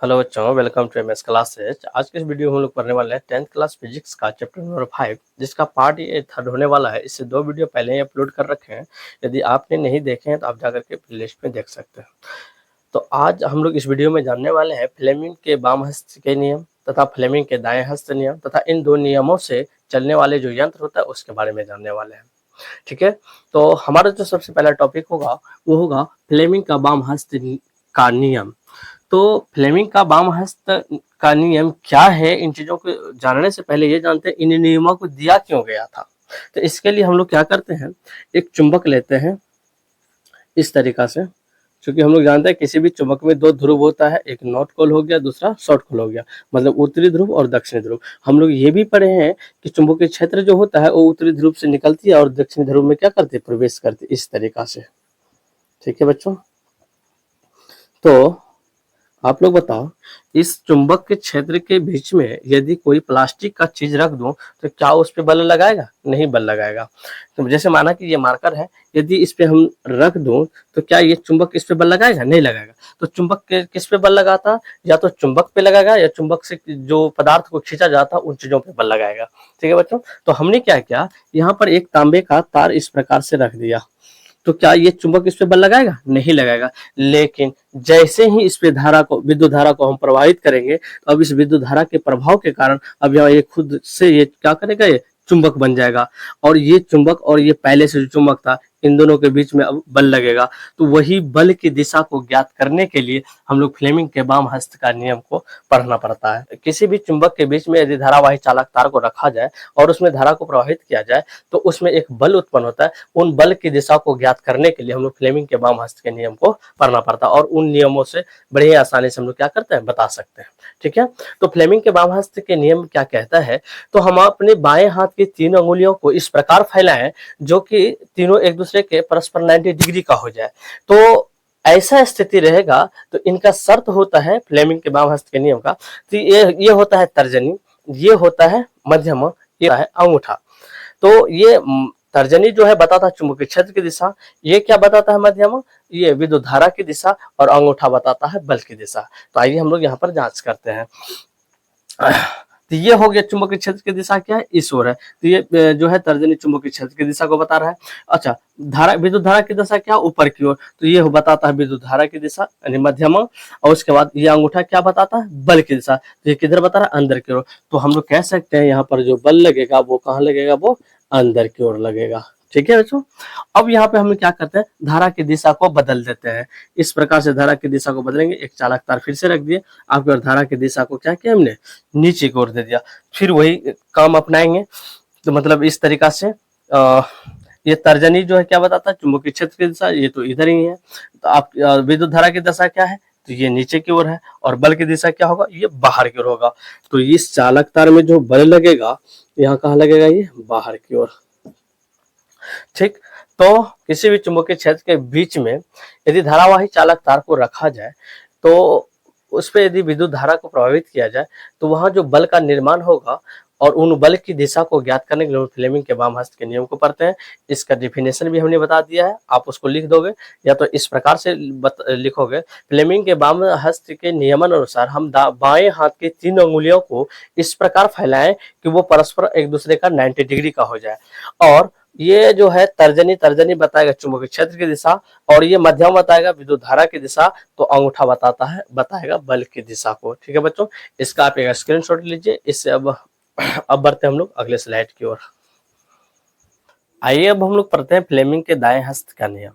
Hello बच्चों, welcome to MS classes. आज के इस वीडियो में हम लोग पढ़ने वाले हैं 10th क्लास फिजिक्स का चैप्टर नंबर 5, जिसका पार्ट ये थर्ड होने वाला है। इससे 2 वीडियो पहले ही अपलोड कर रखे हैं। यदि आपने नहीं देखे हैं तो आप जाकर के प्लेलिस्ट में देख सकते हैं। तो आज हम लोग इस वीडियो में जानने वाले हैं फ्लेमिंग के बाम हस्त के नियम तथा फ्लेमिंग के दाएं हस्त नियम तथा इन 2 नियमों से चलने वाले जो यंत्र होता है उसके बारे में जानने वाले हैं। ठीक है, तो हमारा जो सबसे पहला टॉपिक होगा वो होगा फ्लेमिंग का बाम हस्त का नियम। तो फ्लेमिंग का बाम हस्त का नियम क्या है, इन चीजों को जानने से पहले ये जानते हैं इन नियमों को दिया क्यों गया था। तो इसके लिए हम लोग क्या करते हैं, एक चुंबक लेते हैं इस तरीका से। क्योंकि हम लोग जानते हैं किसी भी चुंबक में 2 ध्रुव होता है, एक नॉर्थ पोल हो गया, दूसरा साउथ पोल हो गया, मतलब उत्तरी ध्रुव और दक्षिणी ध्रुव। हम लोग ये भी पढ़े हैं कि चुंबकीय क्षेत्र जो होता है वो उत्तरी ध्रुव से निकलती है और दक्षिणी ध्रुव में क्या करती है, प्रवेश करती है, इस तरीका से। ठीक है बच्चों, तो आप लोग बताओ, इस चुंबक के क्षेत्र के बीच में यदि कोई प्लास्टिक का चीज रख दूं तो क्या उस पे बल लगाएगा? नहीं बल लगाएगा। तो जैसे माना कि ये मार्कर है, यदि इस पे हम रख दूं तो क्या ये चुंबक इस पे बल लगाएगा? नहीं लगाएगा। तो चुंबक किस पे बल लगाता? या तो चुंबक पे लगाएगा या चुंबक से जो पदार्थ को खींचा जाता उन चीजों पे बल लगाएगा। ठीक है बच्चों, तो हमने क्या किया, यहाँ पर एक तांबे का तार इस प्रकार से रख दिया। तो क्या ये चुंबक इस पे बल लगाएगा? नहीं लगाएगा। लेकिन जैसे ही इस पे धारा को, विद्युत धारा को हम प्रवाहित करेंगे, तो अब इस विद्युत धारा के प्रभाव के कारण अब यहाँ ये खुद से ये क्या करेगा, ये चुंबक बन जाएगा। और ये चुंबक और ये पहले से जो चुंबक था, इन दोनों के बीच में अब बल लगेगा। तो वही बल की दिशा को ज्ञात करने के लिए हम लोग फ्लेमिंग के बाम हस्त का नियम को पढ़ना पड़ता है। किसी भी चुंबक के बीच में यदि धारावाही चालक तार को रखा जाए और उसमें धारा को प्रवाहित किया जाए तो उसमें एक बल उत्पन्न होता है। उन बल की दिशा को ज्ञात करने के लिए हम लोग फ्लेमिंग के बाम हस्त के नियम को पढ़ना पड़ता है और उन नियमों से बड़े ही आसानी से हम लोग क्या करते हैं, बता सकते हैं। ठीक है, तो फ्लेमिंग के बाम हस्त के नियम क्या कहता है, तो हम अपने बाएं हाथ की 3 अंगुलियों को इस प्रकार फैलाएं जो कि तीनों एक दूसरे के परस्पर 90 डिग्री का हो जाए। तो ऐसा स्थिति रहेगा तो इनका शर्त होता है फ्लेमिंग के बाम हस्त के नियम का। तो ये होता है तर्जनी, ये होता है मध्यमा, ये होता है अंगूठा। तो ये तर्जनी जो है बताता है चुंबकीय क्षेत्र की दिशा, ये क्या बताता है मध्यमा, ये विद्युत धारा की दिशा, और अंगूठा बताता है बल की दिशा। तो आइए हम लोग यहाँ पर जांच करते हैं। तो ये हो गया चुंबकीय क्षेत्र की दिशा क्या है, इस ओर है। तो ये जो है तर्जनी चुंबकीय क्षेत्र की दिशा को बता रहा है। अच्छा, धारा, विद्युत धारा की दिशा क्या, ऊपर की ओर। तो ये बताता है विद्युत धारा की दिशा यानी मध्यमा। और उसके बाद ये अंगूठा क्या बताता है, बल की दिशा। तो ये किधर बता रहा है, अंदर की ओर। तो हम लोग कह सकते हैं यहाँ पर जो बल लगेगा वो कहाँ लगेगा, वो अंदर की ओर लगेगा। ठीक है बच्चों, अब यहाँ पे हम क्या करते हैं, धारा की दिशा को बदल देते हैं। इस प्रकार से धारा की दिशा को बदलेंगे, एक चालक तार फिर से रख दिए, आपकी ओर धारा की दिशा को क्या किया हमने, नीचे की ओर दे दिया। फिर वही काम अपनाएंगे। तो मतलब इस तरीका से ये तर्जनी जो है क्या बताता है, चुंबकीय क्षेत्र की दिशा, ये तो इधर ही है। तो आप विद्युत धारा की दिशा क्या है, तो ये नीचे की ओर है। और बल की दिशा क्या होगा, ये बाहर की ओर होगा। तो इस चालक तार में जो बल लगेगा, यहाँ कहाँ लगेगा, ये बाहर की ओर। ठीक, तो किसी भी चुंबकीय क्षेत्र के बीच में यदि धारावाही चालक तार को रखा जाए तो उस पे यदि विद्युत धारा को प्रभावित किया जाए तो वहां जो बल का निर्माण होगा और उन बल की दिशा को ज्ञात करने के लिए फ्लेमिंग के बाम हस्त के नियम को पढ़ते हैं। इसका डेफिनेशन भी हमने बता दिया है, आप उसको लिख दोगे या तो इस प्रकार से लिखोगे। फ्लेमिंग के बाम हस्त के नियमन अनुसार हम बाएं हाथ की 3 अंगुलियों को इस प्रकार फैलाएं कि वो परस्पर एक दूसरे का 90 डिग्री का हो जाए। और ये जो है तर्जनी, तर्जनी बताएगा चुंबकीय क्षेत्र की दिशा, और ये मध्यम बताएगा विद्युत धारा की दिशा, तो अंगूठा बताएगा बल की दिशा को। ठीक है बच्चों, इसका आप एक स्क्रीनशॉट लीजिए। इससे अब बढ़ते हैं हम लोग अगले स्लाइड की ओर। आइए अब हम लोग पढ़ते हैं फ्लेमिंग के दाएं हस्त का नियम।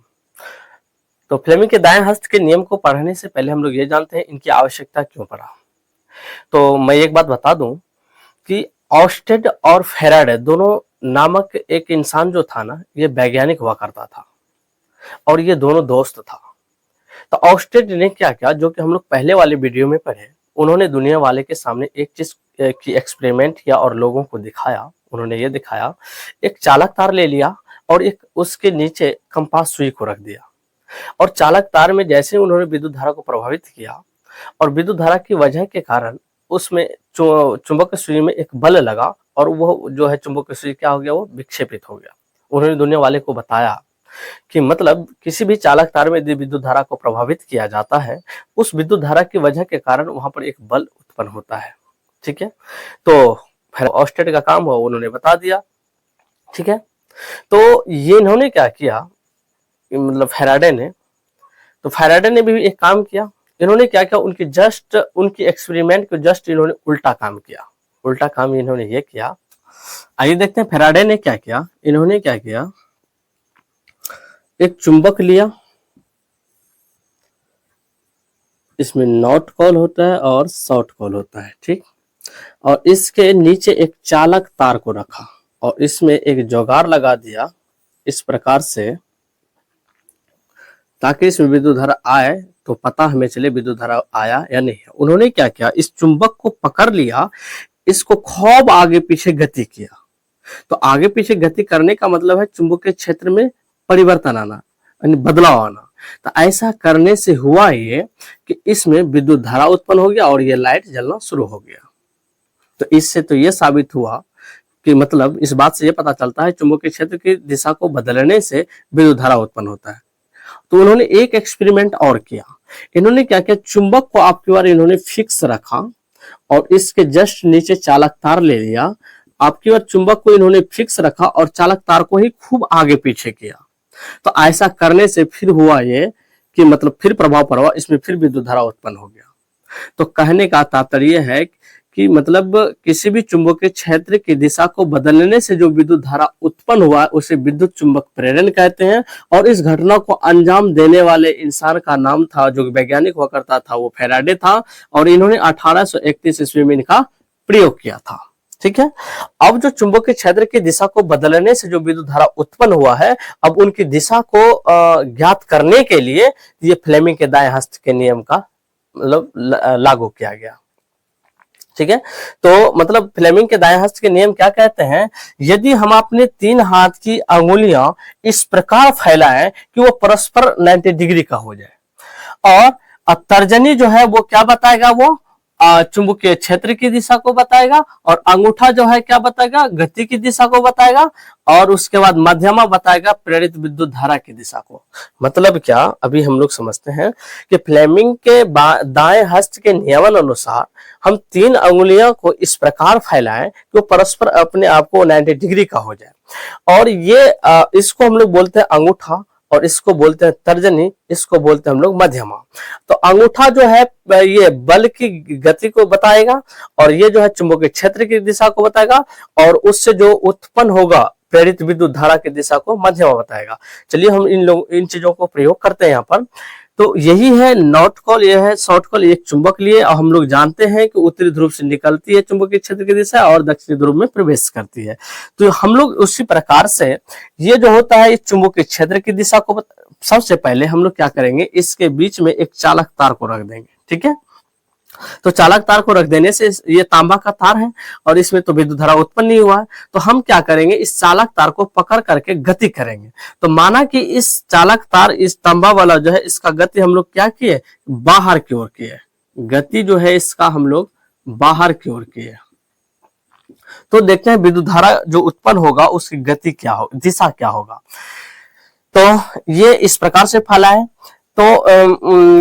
तो फ्लेमिंग के दाएं हस्त के नियम को पढ़ने से पहले हम लोग ये जानते हैं इनकी आवश्यकता क्यों पड़ा। तो मैं एक बात बता दूं कि ऑस्टेड और फेराडे दोनों नामक एक इंसान जो था ना, ये वैज्ञानिक हुआ करता था और ये दोनों दोस्त था। तो ऑस्टेड ने क्या किया, जो कि हम लोग पहले वाले वीडियो में पढ़े, उन्होंने दुनिया वाले के सामने एक चीज की एक्सपेरिमेंट किया और लोगों को दिखाया। उन्होंने ये दिखाया, एक चालक तार ले लिया और एक उसके नीचे कंपास सुई को रख दिया, और चालक तार में जैसे उन्होंने विद्युत धारा को प्रभावित किया और विद्युत धारा की वजह के कारण उसमें चुंबक सुई में एक बल लगा और वो जो है चुंबक सुई क्या हो गया, वो विक्षेपित हो गया। उन्होंने दुनिया वाले को बताया। कि मतलब किसी भी चालक तार में यदि विद्युत धारा को प्रभावित किया जाता है, उस विद्युत धारा की वजह के कारण वहां पर एक बल उत्पन्न होता है। ठीक है, तो ऑस्टेट का काम हुआ उन्होंने बता दिया। ठीक है, तो ये इन्होंने क्या किया, मतलब फैराडे ने, तो फैराडे ने भी एक काम किया। इन्होंने क्या किया, उनकी एक्सपेरिमेंट को जस्ट इन्होंने उल्टा काम किया। उल्टा काम इन्होंने ये किया, आइए देखते हैं फैराडे ने क्या किया। इन्होंने क्या किया, एक चुंबक लिया, इसमें नॉर्थ कॉल होता है और साउथ कॉल होता है। ठीक, और इसके नीचे एक चालक तार को रखा और इसमें एक जोगाड़ लगा दिया इस प्रकार से, ताकि इसमें विद्युत धारा आए तो पता हमें चले विद्युत धारा आया या नहीं। उन्होंने क्या किया, इस चुंबक को पकड़ लिया, इसको खूब आगे पीछे गति किया। तो आगे पीछे गति करने का मतलब है चुंबकीय क्षेत्र में परिवर्तन आना, यानी बदलाव आना। तो ऐसा करने से हुआ ये कि इसमें विद्युत धारा उत्पन्न हो गया और ये लाइट जलना शुरू हो गया। तो इससे तो ये साबित हुआ कि मतलब इस बात से ये पता चलता है चुंबकीय क्षेत्र की दिशा को बदलने से विद्युत धारा उत्पन्न होता है। तो उन्होंने एक एक्सपेरिमेंट और किया। इन्होंने क्या किया, चुंबक को आपकी बार इन्होंने फिक्स रखा और इसके जस्ट नीचे चालक तार ले लिया। आपकी बार चुंबक को इन्होंने फिक्स रखा और चालक तार को ही खूब आगे पीछे किया। तो ऐसा करने से फिर हुआ ये कि मतलब फिर प्रभाव पड़ा, इसमें फिर विद्युत धारा उत्पन्न हो गया। तो कहने का तात्पर्य है कि मतलब किसी भी चुंबकीय क्षेत्र की दिशा को बदलने से जो विद्युत धारा उत्पन्न हुआ उसे विद्युत चुंबक प्रेरण कहते हैं। और इस घटना को अंजाम देने वाले इंसान का नाम था, जो वैज्ञानिक हुआ करता था, वो फैराडे था और इन्होंने 1831 ईस्वी में इनका प्रयोग किया था। ठीक है, अब जो चुंबकीय क्षेत्र की दिशा को बदलने से जो विद्युत धारा उत्पन्न हुआ है, अब उनकी दिशा को ज्ञात करने के लिए ये फ्लेमिंग के दाएं हस्त के नियम का मतलब लागू किया गया। ठीक है, तो मतलब फ्लेमिंग के दाएं हस्त के नियम क्या कहते हैं, यदि हम अपने 3 हाथ की अंगुलियां इस प्रकार फैलाएं कि वो परस्पर 90 डिग्री का हो जाए और तर्जनी जो है वो क्या बताएगा, वो चुंबकीय क्षेत्र की दिशा को बताएगा और अंगूठा जो है क्या बताएगा, गति की दिशा को बताएगा और उसके बाद मध्यमा बताएगा प्रेरित विद्युत धारा की दिशा को। मतलब क्या, अभी हम लोग समझते हैं कि फ्लेमिंग के दाएं हस्त के नियमन अनुसार हम 3 अंगुलियों को इस प्रकार फैलाएं कि वो परस्पर अपने आप को 90 डिग्री का हो जाए। और ये इसको हम लोग बोलते हैं अंगूठा और इसको बोलते हैं तर्जनी, इसको बोलते हैं हम लोग मध्यमा। तो अंगूठा जो है ये बल की गति को बताएगा और ये जो है चुंबकीय क्षेत्र की दिशा को बताएगा और उससे जो उत्पन्न होगा प्रेरित विद्युत धारा की दिशा को मध्यमा बताएगा। चलिए हम इन चीजों को प्रयोग करते हैं यहाँ पर। तो यही है नॉर्थ कॉल, ये है साउथ कॉल। एक चुंबक लिए और हम लोग जानते हैं कि उत्तरी ध्रुव से निकलती है चुंबकीय क्षेत्र की दिशा और दक्षिणी ध्रुव में प्रवेश करती है। तो हम लोग उसी प्रकार से ये जो होता है इस चुंबकीय क्षेत्र की दिशा को सबसे पहले हम लोग क्या करेंगे, इसके बीच में एक चालक तार को रख देंगे। ठीक है, तो चालक तार को रख देने से ये तांबा का तार है और इसमें तो विद्युत धारा उत्पन्न नहीं हुआ है। तो हम क्या करेंगे, इस चालक तार को पकड़ करके गति करेंगे। तो माना कि इस चालक तार, इस तांबा वाला जो है, इसका गति हम लोग क्या किए, बाहर की ओर किए। गति जो है इसका हम लोग बाहर की ओर किए। तो देखते हैं विद्युत धारा जो उत्पन्न होगा उसकी गति क्या हो, दिशा क्या होगा। तो ये इस प्रकार से फैला है। तो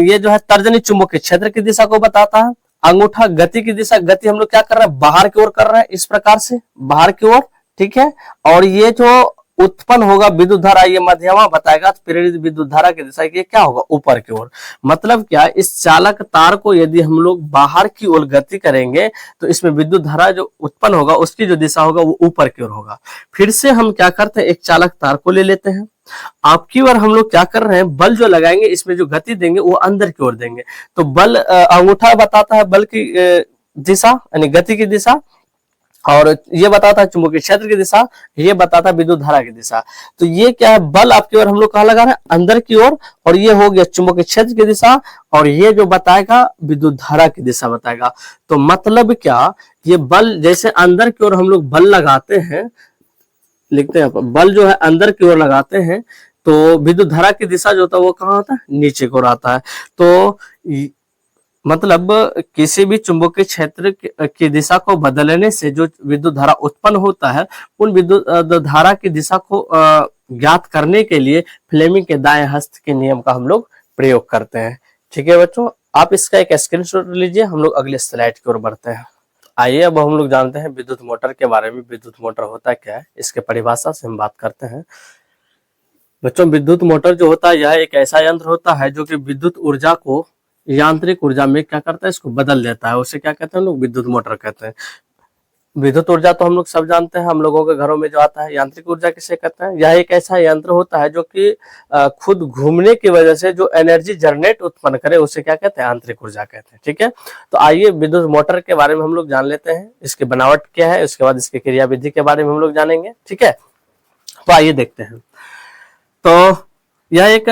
ये जो है तर्जनी चुंबकीय क्षेत्र की दिशा को बताता है, अंगूठा गति की दिशा, गति हम लोग क्या कर रहे हैं, बाहर की ओर कर रहे हैं, इस प्रकार से बाहर की ओर। ठीक है, और ये जो उत्पन्न होगा विद्युत धारा, ये मध्यमा बताएगा प्रेरित विद्युत धारा की दिशा ये क्या होगा, ऊपर की ओर। मतलब क्या, इस चालक तार को यदि हम लोग बाहर की ओर गति करेंगे तो इसमें विद्युत धारा जो उत्पन्न होगा उसकी जो दिशा होगा वो ऊपर की ओर होगा। फिर से हम क्या करते हैं, एक चालक तार को ले लेते हैं। आपकी बार हम लोग क्या कर रहे हैं, बल जो लगाएंगे इसमें जो गति देंगे वो अंदर की ओर देंगे। तो बल अंगूठा बताता है बल की दिशा यानी गति की दिशा और ये बताता है चुंबकीय क्षेत्र की दिशा, ये बताता है विद्युत धारा की दिशा। तो ये क्या है, बल आपकी ओर हम लोग कहाँ लगा रहे हैं, अंदर की ओर, और ये हो गया चुंबकीय क्षेत्र की दिशा और ये जो बताएगा विद्युत धारा की दिशा बताएगा। तो मतलब क्या, ये बल जैसे अंदर की ओर हम लोग बल लगाते हैं, लिखते हैं बल जो है अंदर की ओर लगाते हैं तो विद्युत धारा की दिशा जो होता है वो कहाँ होता है, नीचे की ओर आता है। तो मतलब किसी भी चुंबकीय क्षेत्र की दिशा को बदलने से जो विद्युत धारा उत्पन्न होता है, उन विद्युत धारा की दिशा को ज्ञात करने के लिए फ्लेमिंग के दाएं हस्त के नियम का हम लोग प्रयोग करते हैं। ठीक है बच्चों, आप इसका एक स्क्रीनशॉट लीजिए, हम लोग अगले स्लाइड की ओर बढ़ते हैं। आइए अब हम लोग जानते हैं विद्युत मोटर के बारे में। विद्युत मोटर होता क्या है, इसके परिभाषा से हम बात करते हैं। बच्चों, विद्युत मोटर जो होता है यह एक ऐसा यंत्र होता है जो कि विद्युत ऊर्जा को यांत्रिक ऊर्जा में क्या करता है, इसको बदल देता है। उसे क्या कहते हैं हम लोग, विद्युत मोटर कहते हैं। विद्युत ऊर्जा तो हम लोग सब जानते हैं, हम लोगों के घरों में जो आता है। यांत्रिक ऊर्जा किसे कहते हैं, यह एक ऐसा यंत्र होता है जो कि खुद घूमने की वजह से जो एनर्जी जनरेट उत्पन्न करे, उसे क्या कहते हैं, आंतरिक ऊर्जा कहते हैं। ठीक है, तो आइए विद्युत मोटर के बारे में हम लोग जान लेते हैं। इसकी बनावट क्या है, उसके बाद इसकी क्रियाविधि के बारे में हम लोग जानेंगे। ठीक है, तो आइए देखते हैं। तो यह एक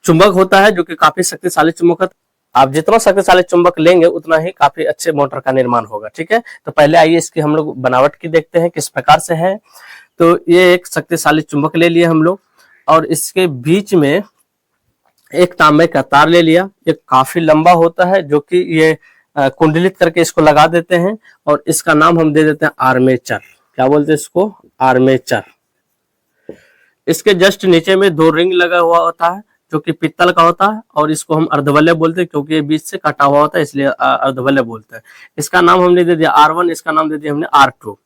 चुंबक होता है जो कि काफी शक्तिशाली चुंबक है। आप जितना शक्तिशाली चुंबक लेंगे उतना ही काफी अच्छे मोटर का निर्माण होगा। ठीक है, तो पहले आइए इसकी हम लोग बनावट की देखते हैं किस प्रकार से है। तो ये एक शक्तिशाली चुंबक ले लिए हम लोग, और इसके बीच में एक तांबे का तार ले लिया। ये काफी लंबा होता है, जो कि ये कुंडलित करके इसको लगा देते हैं, और इसका नाम हम दे देते हैं आर्मेचर। क्या बोलते हैं इसको, आर्मेचर। इसके जस्ट नीचे में 2 रिंग लगा हुआ होता है जो कि पित्तल का होता है, और इसको हम अर्धवलय बोलते हैं क्योंकि ये बीच से कटा हुआ होता है, इसलिए अर्धवलय बोलते हैं। इसका नाम हमने दे दिया R1, इसका नाम दे दिया हमने R2।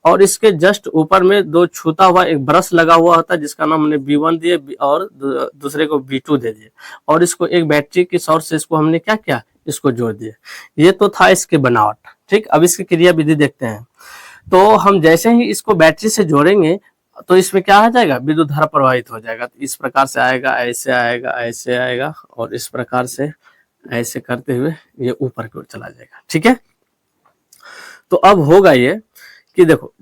और इसके जस्ट ऊपर में 2 छूता हुआ एक ब्रश लगा हुआ होता है जिसका नाम हमने B1 दिए और दूसरे को B2 दे दिए, और इसको एक बैटरी की सोर्स से इसको हमने क्या किया, इसको जोड़ दिए। ये तो था इसकी बनावट। ठीक, अब इसकी क्रियाविधि देखते हैं। तो हम जैसे ही इसको बैटरी से जोड़ेंगे तो इसमें क्या आ जाएगा, विद्युत धारा प्रवाहित हो जाएगा। तो इस प्रकार से आएगा, ऐसे आएगा, ऐसे आएगा, और इस प्रकार से ऐसे करते हुए ये ऊपर की ओर चला जाएगा। ठीक है, तो अब होगा ये कि देखो,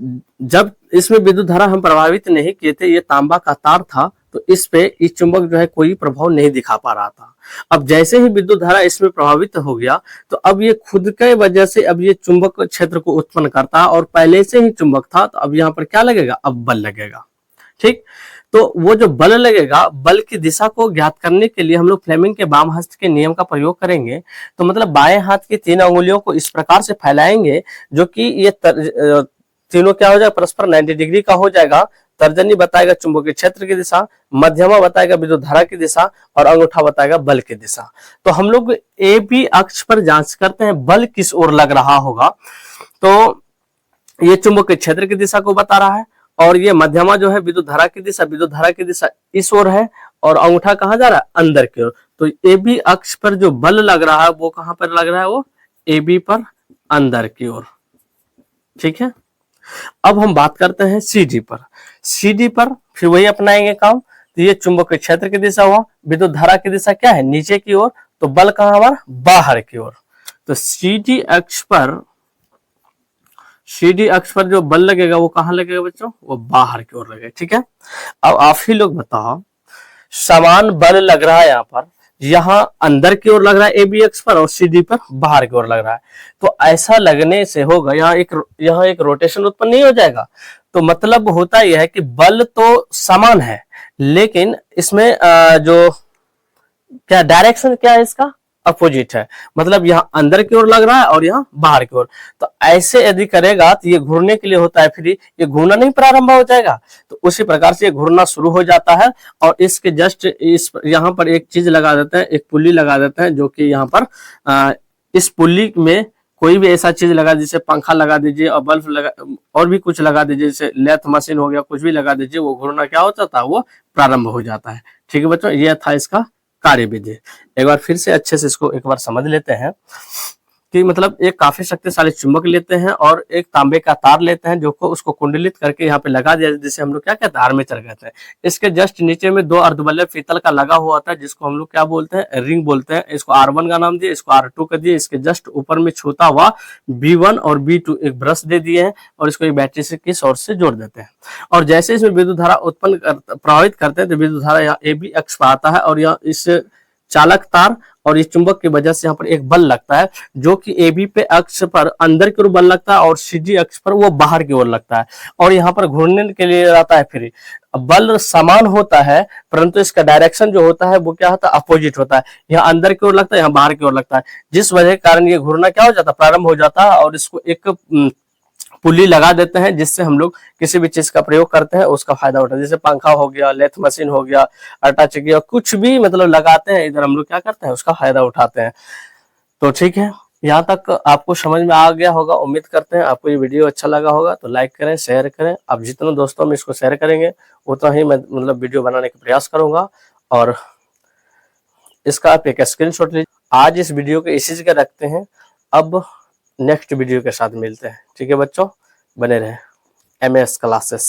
जब इसमें विद्युत धारा हम प्रभावित नहीं किए थे, ये तांबा का तार था, तो इस पे इस चुंबक जो है कोई प्रभाव नहीं दिखा पा रहा था। अब जैसे ही विद्युत धारा इसमें प्रभावित हो गया, तो अब ये खुद के वजह से अब ये चुंबक क्षेत्र को उत्पन्न करता है, और पहले से ही चुंबक था, तो अब यहाँ पर क्या लगेगा, अब बल लगेगा। ठीक, तो वो जो बल लगेगा, बल की दिशा को ज्ञात करने के लिए हम लोग फ्लेमिंग के वाम हस्त के नियम का प्रयोग करेंगे। तो मतलब बाएं हाथ की 3 अंगुलियों को इस प्रकार से फैलाएंगे जो कि ये तीनों क्या हो जाएगा, परस्पर 90 डिग्री का हो जाएगा। तर्जनी बताएगा चुंबकीय क्षेत्र की दिशा, मध्यमा बताएगा विद्युत धारा की दिशा, और अंगूठा बताएगा बल की दिशा। तो हम लोग ए बी अक्ष पर जांच करते हैं बल किस ओर लग रहा होगा। तो ये चुंबकीय क्षेत्र की दिशा को बता रहा है, और ये मध्यमा जो है विद्युत धारा की दिशा, विद्युत धारा की दिशा इस ओर है, और अंगूठा कहाँ जा रहा है, अंदर की ओर। तो ए बी अक्ष पर जो बल लग रहा है वो कहां पर लग रहा है, वो ए बी पर, अंदर की ओर। ठीक है, अब हम बात करते हैं CD पर। CD पर फिर वही अपनाएंगे काम। तो ये चुंबकीय क्षेत्र की दिशा हुआ, विद्युत धारा की दिशा क्या है, नीचे की ओर, तो बल कहां हमारा, बाहर की ओर। तो CD अक्ष पर जो बल लगेगा वो कहां लगेगा बच्चों, वो बाहर की ओर लगेगा। ठीक है, अब आप ही लोग बताओ, समान बल लग रहा है यहाँ पर, यहाँ अंदर की ओर लग रहा है ए बी अक्ष पर, और CD पर बाहर की ओर लग रहा है। तो ऐसा लगने से होगा, यहाँ एक रोटेशन उत्पन्न नहीं हो जाएगा। तो मतलब होता यह है कि बल तो समान है, लेकिन इसमें जो क्या डायरेक्शन क्या है इसका, अपोजिट है। मतलब यहाँ अंदर की ओर लग रहा है और यहाँ बाहर की ओर। तो ऐसे यदि करेगा तो ये घूरने के लिए होता है, फिर ये घूरना नहीं प्रारंभ हो जाएगा। तो उसी प्रकार से ये घूरना शुरू हो जाता है, और इसके जस्ट इस यहाँ पर एक चीज लगा देते हैं, एक पुल्ली लगा देते हैं, जो कि यहाँ पर इस पुल्ली में कोई भी ऐसा चीज लगा, जैसे पंखा लगा दीजिए, और बल्ब लगा, और भी कुछ लगा दीजिए, जैसे लेथ मशीन हो गया, कुछ भी लगा दीजिए, वो घूरना क्या होता था, वो प्रारंभ हो जाता है। ठीक है बच्चों, ये था इसका कार्यविधि। एक बार फिर से अच्छे से इसको एक बार समझ लेते हैं कि मतलब एक काफी शक्तिशाली चुंबक लेते हैं और एक तांबे का तार लेते हैं, जो को उसको कुंडलित करके यहाँ पे लगा दिया, जिसे हम लोग क्या कहते हैं, आर्मेचर कहते हैं। इसके जस्ट नीचे में 2 अर्धवलय पीतल का लगा हुआ होता है, जिसको हम लोग क्या बोलते हैं, रिंग बोलते हैं। इसको R1 का नाम दिए, इसको R2 का दिए। इसके जस्ट ऊपर में छूता हुआ B1 और B2 एक ब्रश दे दिए हैं, और इसको एक बैटरी से की सोर्स से जोड़ देते हैं। और जैसे इसमें विद्युत धारा उत्पन्न प्रभावित करते हैं, तो विद्युत धारा यहाँ AB अक्ष पर आता है, और यहाँ इस चालक तार और इस चुंबक की वजह से यहाँ पर एक बल लगता है, जो कि AB पे अक्ष पर अंदर की ओर बल लगता है और CG अक्ष पर वो बाहर की ओर लगता है, और यहाँ पर घूर्णन के लिए रहता है फ्री। बल समान होता है परंतु इसका डायरेक्शन जो होता है वो क्या होता है, अपोजिट होता है। यहाँ अंदर की ओर लगता है, यहाँ बाहर की ओर लगता है, जिस वजह के कारण ये घूर्णन क्या हो जाता है, प्रारंभ हो जाता है। और इसको एक पुली लगा देते हैं, जिससे हम लोग किसी भी चीज का प्रयोग करते हैं उसका फायदा उठाते हैं। जैसे पंखा हो गया, लेथ मशीन हो गया, आटा चक्की, कुछ भी मतलब लगाते हैं इधर हम लोग क्या करते हैं, उसका फायदा उठाते हैं। तो ठीक है, यहाँ तक आपको समझ में आ गया होगा। उम्मीद करते हैं आपको ये वीडियो अच्छा लगा होगा, तो लाइक करें, शेयर करें। आप जितने दोस्तों में इसको शेयर करेंगे उतना ही मैं मतलब वीडियो बनाने का प्रयास करूंगा। और इसका आप एक स्क्रीनशॉट लीजिए। आज इस वीडियो को इसी जगह रखते हैं, अब नेक्स्ट वीडियो के साथ मिलते हैं। ठीक है बच्चों, बने रहें MS क्लासेस।